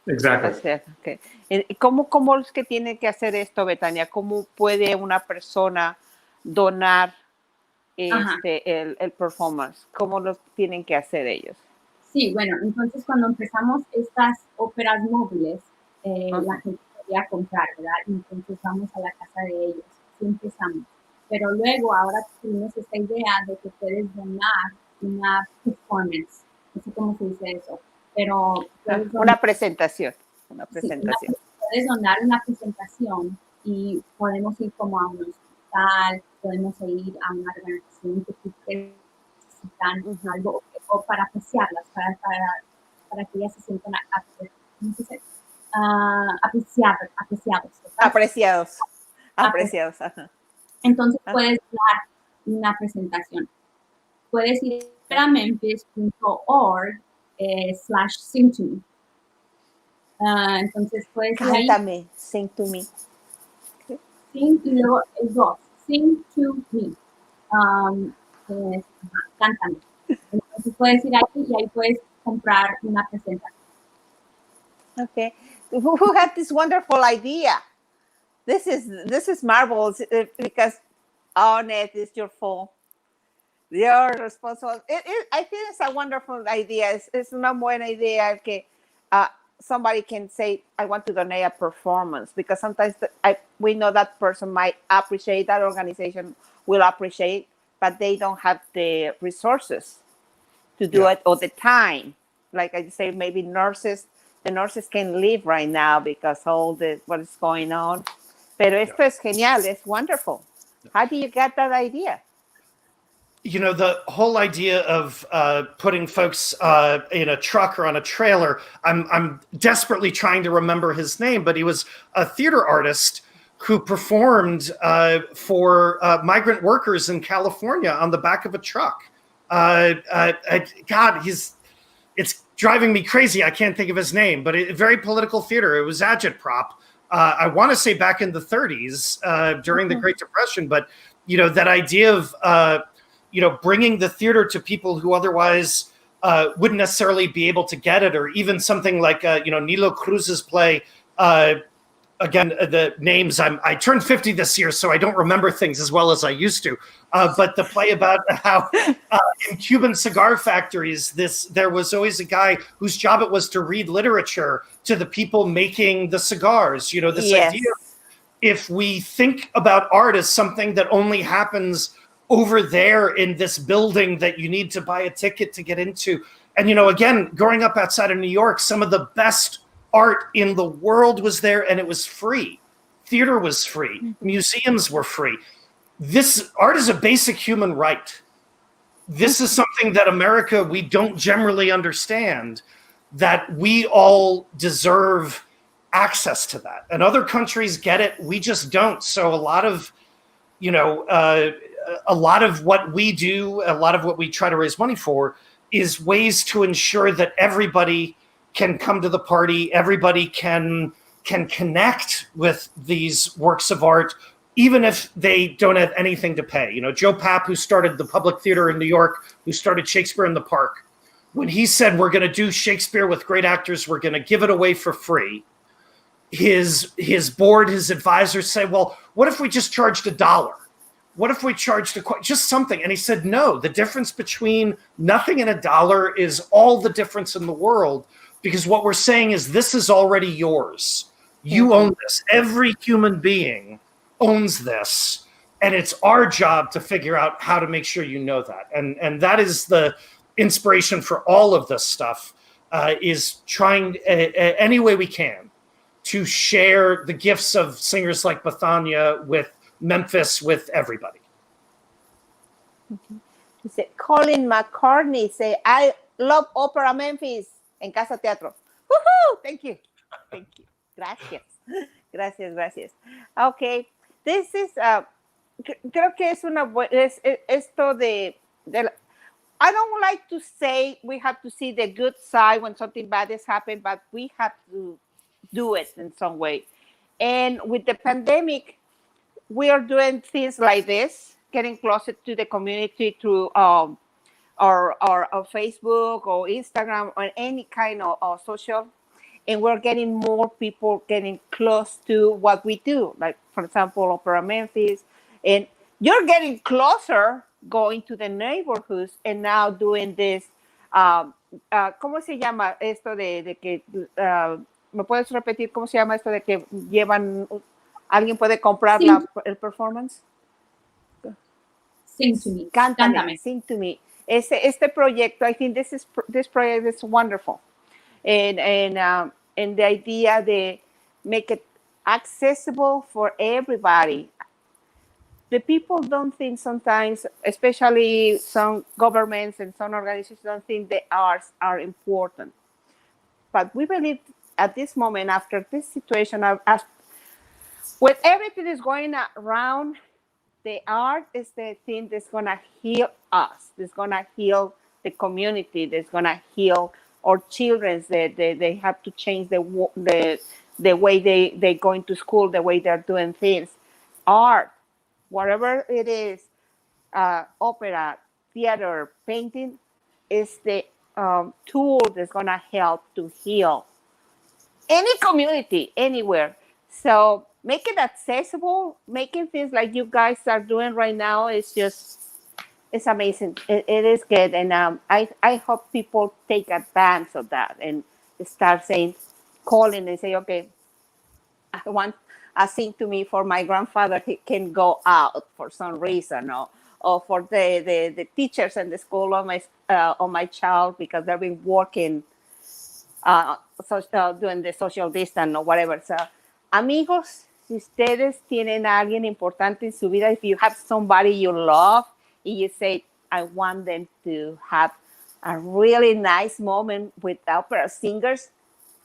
Exactly. Okay. ¿Cómo es que tiene que hacer esto, Betania? ¿Cómo puede una persona donar el performance? ¿Cómo lo tienen que hacer ellos? Sí, bueno, entonces cuando empezamos estas óperas móviles, la gente quería comprar, ¿verdad? Entonces vamos a la casa de ellos, así empezamos. Pero luego ahora tuvimos esta idea de que puedes donar una performance, no sé cómo se dice eso, pero una presentación. Sí, puedes donar una presentación y podemos ir como a un hospital, podemos ir a una organización que tú necesitan algo, o para apreciarlas, para que ellas se sientan apreciados. Ajá. Entonces puedes dar una presentación. Puedes ir a memphis.org/sing2me. Entonces puedes ir ahí. Cántame, sing to me. Sing y luego el dos. Sing to me. Cántame. Entonces puedes ir ahí y ahí puedes comprar una presentación. Okay. Who had this wonderful idea? This is marvelous because Annette is your fault. You're responsible. I think it's a wonderful idea. Es una buena idea que somebody can say, I want to donate a performance, because sometimes we know that person might appreciate, that organization will appreciate, but they don't have the resources to do it or the time. Like I say, maybe the nurses can leave right now because what is going on. Pero esto es genial. It's wonderful. How do you get that idea? You know, the whole idea of putting folks in a truck or on a trailer, I'm desperately trying to remember his name, but he was a theater artist who performed for migrant workers in California on the back of a truck. God, it's driving me crazy. I can't think of his name, but very political theater. It was agitprop. I want to say back in the 30s during the Great Depression, but you know, that idea of bringing the theater to people who otherwise wouldn't necessarily be able to get it, or even something like Nilo Cruz's play again, the names, I turned 50 this year, so I don't remember things as well as I used to. But the play about how in Cuban cigar factories, there was always a guy whose job it was to read literature to the people making the cigars. You know, this idea, if we think about art as something that only happens over there in this building that you need to buy a ticket to get into. And, you know, again, growing up outside of New York, some of the best art in the world was there, and it was free. Theater was free. Museums were free. This art is a basic human right. This is something that America, we don't generally understand, that we all deserve access to that. And other countries get it. We just don't. So a lot of, you know, a lot of what we do, a lot of what we try to raise money for is ways to ensure that everybody can come to the party, everybody can connect with these works of art, even if they don't have anything to pay. You know, Joe Papp, who started the Public Theater in New York, who started Shakespeare in the Park, when he said, we're going to do Shakespeare with great actors, we're going to give it away for free, his board, his advisors say, well, what if we just charged $1? What if we charged just something? And he said, no, the difference between nothing and $1 is all the difference in the world, because what we're saying is this is already yours. You own this. Every human being owns this. And it's our job to figure out how to make sure you know that. And that is the inspiration for all of this stuff, is trying any way we can to share the gifts of singers like Bethania with Memphis, with everybody. Colin McCartney say, I love Opera Memphis en Cazateatro. Woohoo! Thank you. Thank you. Gracias. Gracias, gracias. Okay. This is, creo que es esto de I don't like to say we have to see the good side when something bad has happened, but we have to do it in some way. And with the pandemic, we are doing things like this, getting closer to the community through or Facebook or Instagram or any kind of social. And we're getting more people getting close to what we do. Like, for example, Opera Memphis. And you're getting closer going to the neighborhoods and now doing this. ¿Cómo se llama esto de que... ¿Me puedes repetir cómo se llama esto de que llevan... ¿Alguien puede comprar el performance? Sing to me. Cántame. Sing to me. Este proyecto, I think this project is wonderful. And the idea de make it accessible for everybody. The people don't think sometimes, especially some governments and some organizations don't think the arts are important. But we believe at this moment, after this situation, when everything is going around, the art is the thing that's going to heal us. That's going to heal the community. That's going to heal our children. They have to change the way they go into school, the way they're doing things. Art, whatever it is, opera, theater, painting, is the tool that's going to help to heal any community, anywhere. So make it accessible, making things like you guys are doing right now is just, it's amazing. It is good. And I hope people take advantage of that and start calling and say, okay, I want a Sing to Me for my grandfather. He can go out for some reason, or for the teachers in the school on my child, because they've been working doing the social distance or whatever. So, amigos, si ustedes tienen a alguien importante en su vida, if you have somebody you love, and you say, I want them to have a really nice moment with opera singers,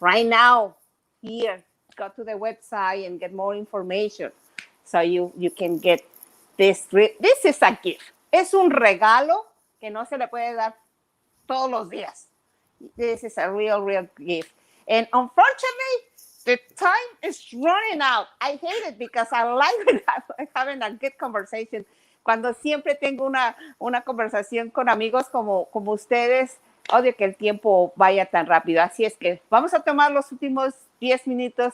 right now, here, go to the website and get more information so you can get this. This is a gift. Es un regalo que no se le puede dar todos los días. This is a real gift. And unfortunately, the time is running out. I hate it because I like having a good conversation. Cuando siempre tengo una conversación con amigos como ustedes, odio que el tiempo vaya tan rápido. Así es que vamos a tomar los últimos 10 minutos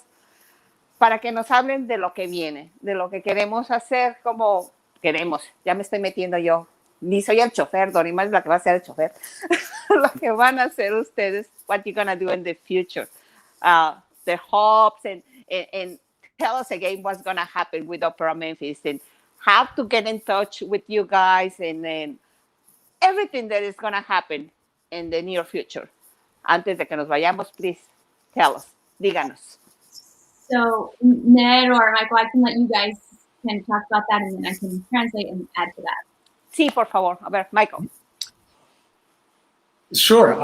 para que nos hablen de lo que viene, de lo que queremos hacer, como queremos. Ya me estoy metiendo yo. Ni soy el chofer, Dorimar es la que va a ser el chofer. Lo que van a hacer ustedes, what you're going to do in the future. The hopes and tell us again what's going to happen with Opera Memphis and how to get in touch with you guys and everything that is going to happen in the near future. Antes de que nos vayamos, please tell us. Díganos. So Ned or Michael, I can let you guys can talk about that and then I can translate and add to that. Sí, por favor. A ver, Michael. Sure.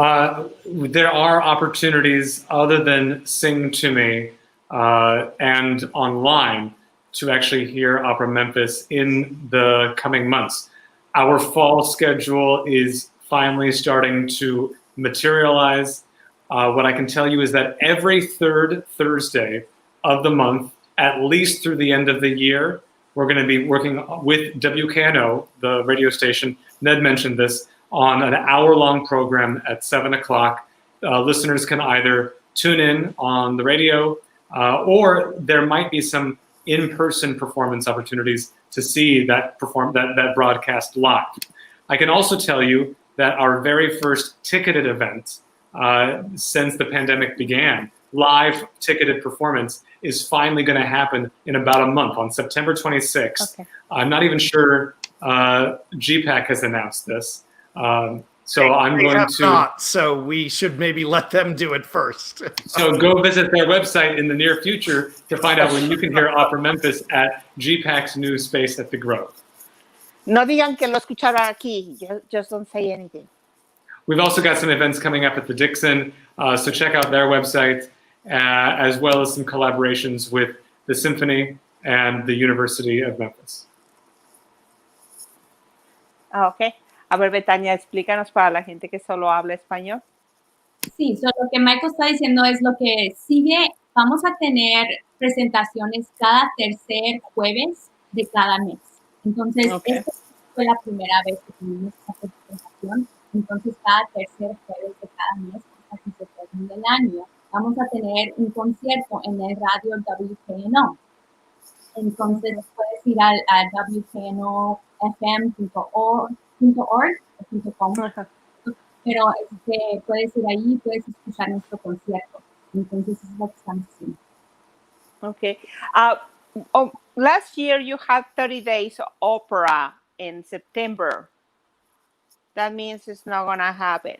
There are opportunities other than Sing to Me and online to actually hear Opera Memphis in the coming months. Our fall schedule is finally starting to materialize. What I can tell you is that every third Thursday of the month, at least through the end of the year, we're going to be working with WKNO, the radio station. Ned mentioned this, on an hour-long program at 7 o'clock. Listeners can either tune in on the radio or there might be some in-person performance opportunities to see that broadcast live. I can also tell you that our very first ticketed event since the pandemic began, live ticketed performance, is finally going to happen in about a month on September 26th. Okay. I'm not even sure GPAC has announced this. So I'm going to. Not, so we should maybe let them do it first. So go visit their website in the near future to find out when you can hear Opera Memphis at GPAC's new space at the Grove. No digan que lo escucharon aquí. Just don't say anything. We've also got some events coming up at the Dixon, so check out their website, as well as some collaborations with the Symphony and the University of Memphis. Okay. A ver, Betania, explícanos para la gente que solo habla español. Sí, lo que Michael está diciendo es lo que sigue. Vamos a tener presentaciones cada tercer jueves de cada mes. Entonces, esta fue la primera vez que tuvimos esta presentación. Entonces, cada tercer jueves de cada mes, hasta que se termine el año, vamos a tener un concierto en el radio WKNO. Entonces, puedes ir a wknofm.org o .com, pero puedes ir ahí y puedes escuchar nuestro concierto. Entonces, eso es lo que estamos haciendo. Okay. Last year, you had 30 days of opera in September. That means it's not going to happen.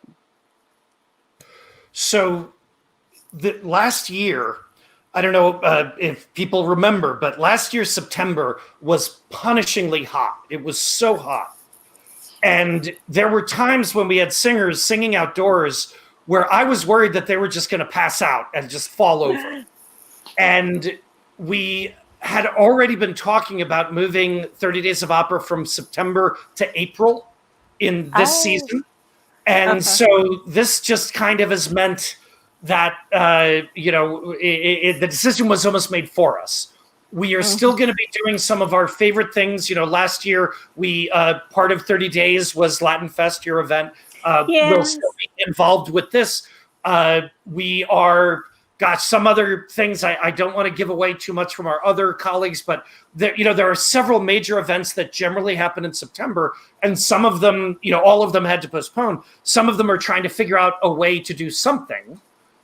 So, last year, I don't know if people remember, but last year, September was punishingly hot. It was so hot. And there were times when we had singers singing outdoors where I was worried that they were just going to pass out and just fall over. And we had already been talking about moving 30 Days of Opera from September to April in this season. And so this just kind of has meant that, the decision was almost made for us. We are still going to be doing some of our favorite things. Last year, we part of 30 Days was Latin Fest, your event. We'll still be involved with this. We are, some other things I don't want to give away too much from our other colleagues, but there are several major events that generally happen in September, and some of them, all of them had to postpone. Some of them are trying to figure out a way to do something.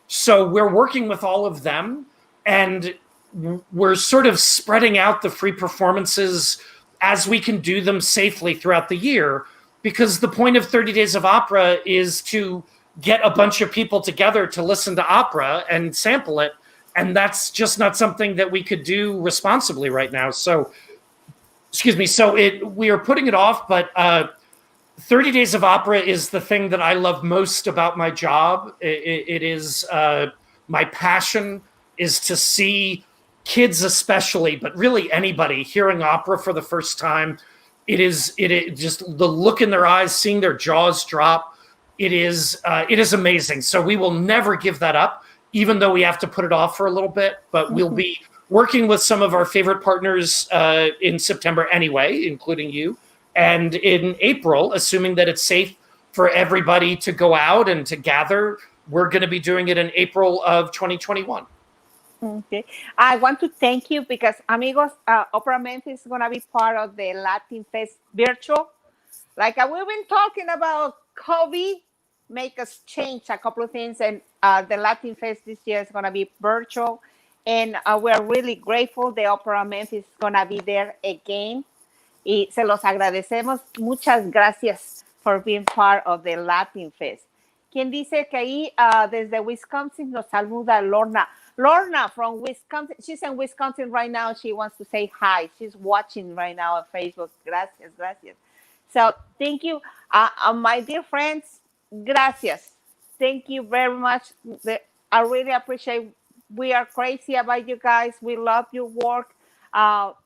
So we're working with all of them, and we're sort of spreading out the free performances as we can do them safely throughout the year, because the point of 30 Days of Opera is to get a bunch of people together to listen to opera and sample it. And that's just not something that we could do responsibly right now. So, we are putting it off, but 30 Days of Opera is the thing that I love most about my job. It is my passion is to see kids especially, but really anybody hearing opera for the first time. It is just the look in their eyes, seeing their jaws drop. It is amazing. So we will never give that up, even though we have to put it off for a little bit. But we'll be working with some of our favorite partners in September anyway, including you. And in April, assuming that it's safe for everybody to go out and to gather, we're going to be doing it in April of 2021. Okay. I want to thank you because, amigos, Opera Memphis is going to be part of the Latin Fest virtual. Like we've been talking about COVID, make us change a couple of things. And the Latin Fest this year is going to be virtual. And we're really grateful the Opera Memphis is going to be there again. Y se los agradecemos. Muchas gracias for being part of the Latin Fest. ¿Quién dice que ahí desde Wisconsin nos saluda Lorna? Lorna from Wisconsin. She's in Wisconsin right now. She wants to say hi. She's watching right now on Facebook. Gracias, gracias. So thank you. My dear friends, gracias. Thank you very much. I really appreciate. We are crazy about you guys. We love your work.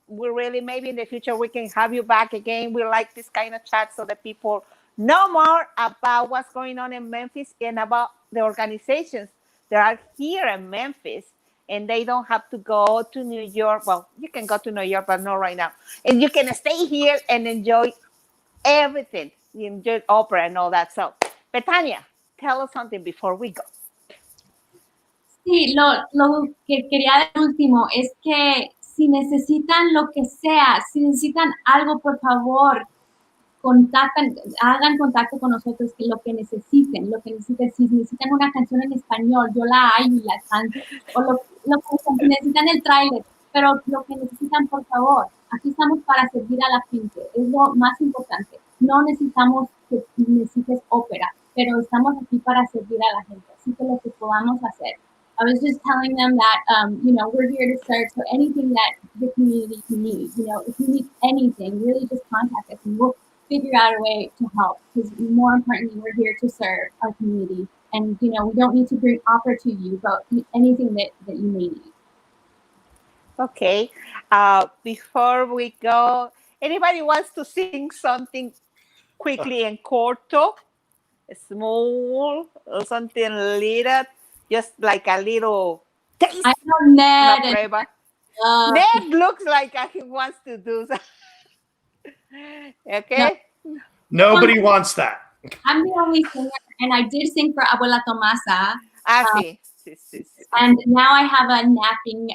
We really, maybe in the future, we can have you back again. We like this kind of chat so that people know more about what's going on in Memphis and about the organizations that are here in Memphis, and they don't have to go to New York. Well, you can go to New York, but not right now. And you can stay here and enjoy everything. You enjoy opera and all that. So, Betania, tell us something before we go. Sí, lo que quería de último es que si necesitan lo que sea, si necesitan algo, por favor, hagan contacto con nosotros, que lo que necesiten, si necesitan una canción en español, yo la hago y la canto, o lo que necesitan el tráiler, pero lo que necesitan, por favor, aquí estamos para servir a la gente, es lo más importante, no necesitamos que necesites ópera, pero estamos aquí para servir a la gente, así que lo que podamos hacer. I was just telling them that, we're here to serve, so anything that the community needs, if you need anything, really just contact us and we'll figure out a way to help, because more importantly, we're here to serve our community. And, we don't need to bring opera to you, but anything that you may need. Okay. Before we go, anybody wants to sing something quickly and corto, small, or something little, just like a little taste? I know Ned. Ned looks like he wants to do that. Okay. Nobody wants that. I'm the only singer, and I did sing for Abuela Tomasa. Sí. And now I have a napping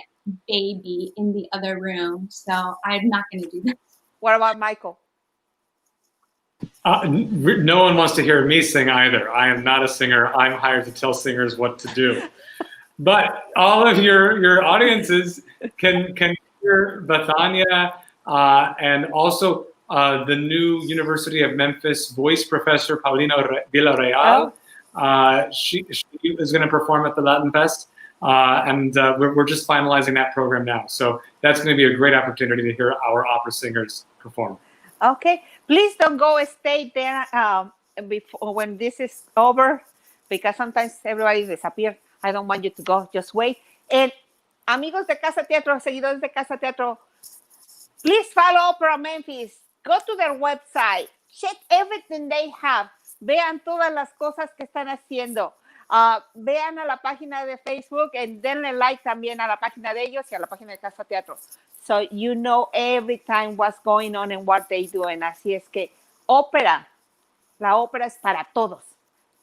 baby in the other room, so I'm not going to do that. What about Michael? No one wants to hear me sing either. I am not a singer. I'm hired to tell singers what to do. But all of your audiences can hear Bethania and also the new University of Memphis voice professor, Paulina Villarreal. She is going to perform at the Latin Fest. And we're just finalizing that program now. So that's going to be a great opportunity to hear our opera singers perform. Okay. Please don't go stay there before when this is over, because sometimes everybody disappears. I don't want you to go. Just wait. And amigos de Cazateatro, seguidores de Cazateatro, please follow Opera Memphis. Go to their website. Check everything they have. Vean todas las cosas que están haciendo. Vean a la página de Facebook y denle like también a la página de ellos y a la página de Cazateatro. So you know every time what's going on and what they do. And así es que ópera, la ópera es para todos.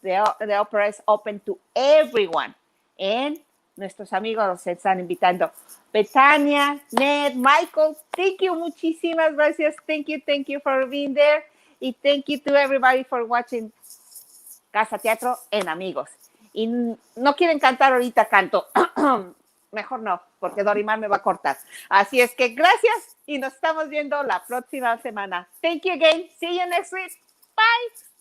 The opera is open to everyone. And nuestros amigos los están invitando. Betania, Ned, Michael, thank you, muchísimas gracias. Thank you for being there. Y thank you to everybody for watching Cazateatro en Amigos. Y no quieren cantar ahorita, canto. Mejor no, porque Dorimar me va a cortar. Así es que gracias y nos estamos viendo la próxima semana. Thank you again. See you next week. Bye.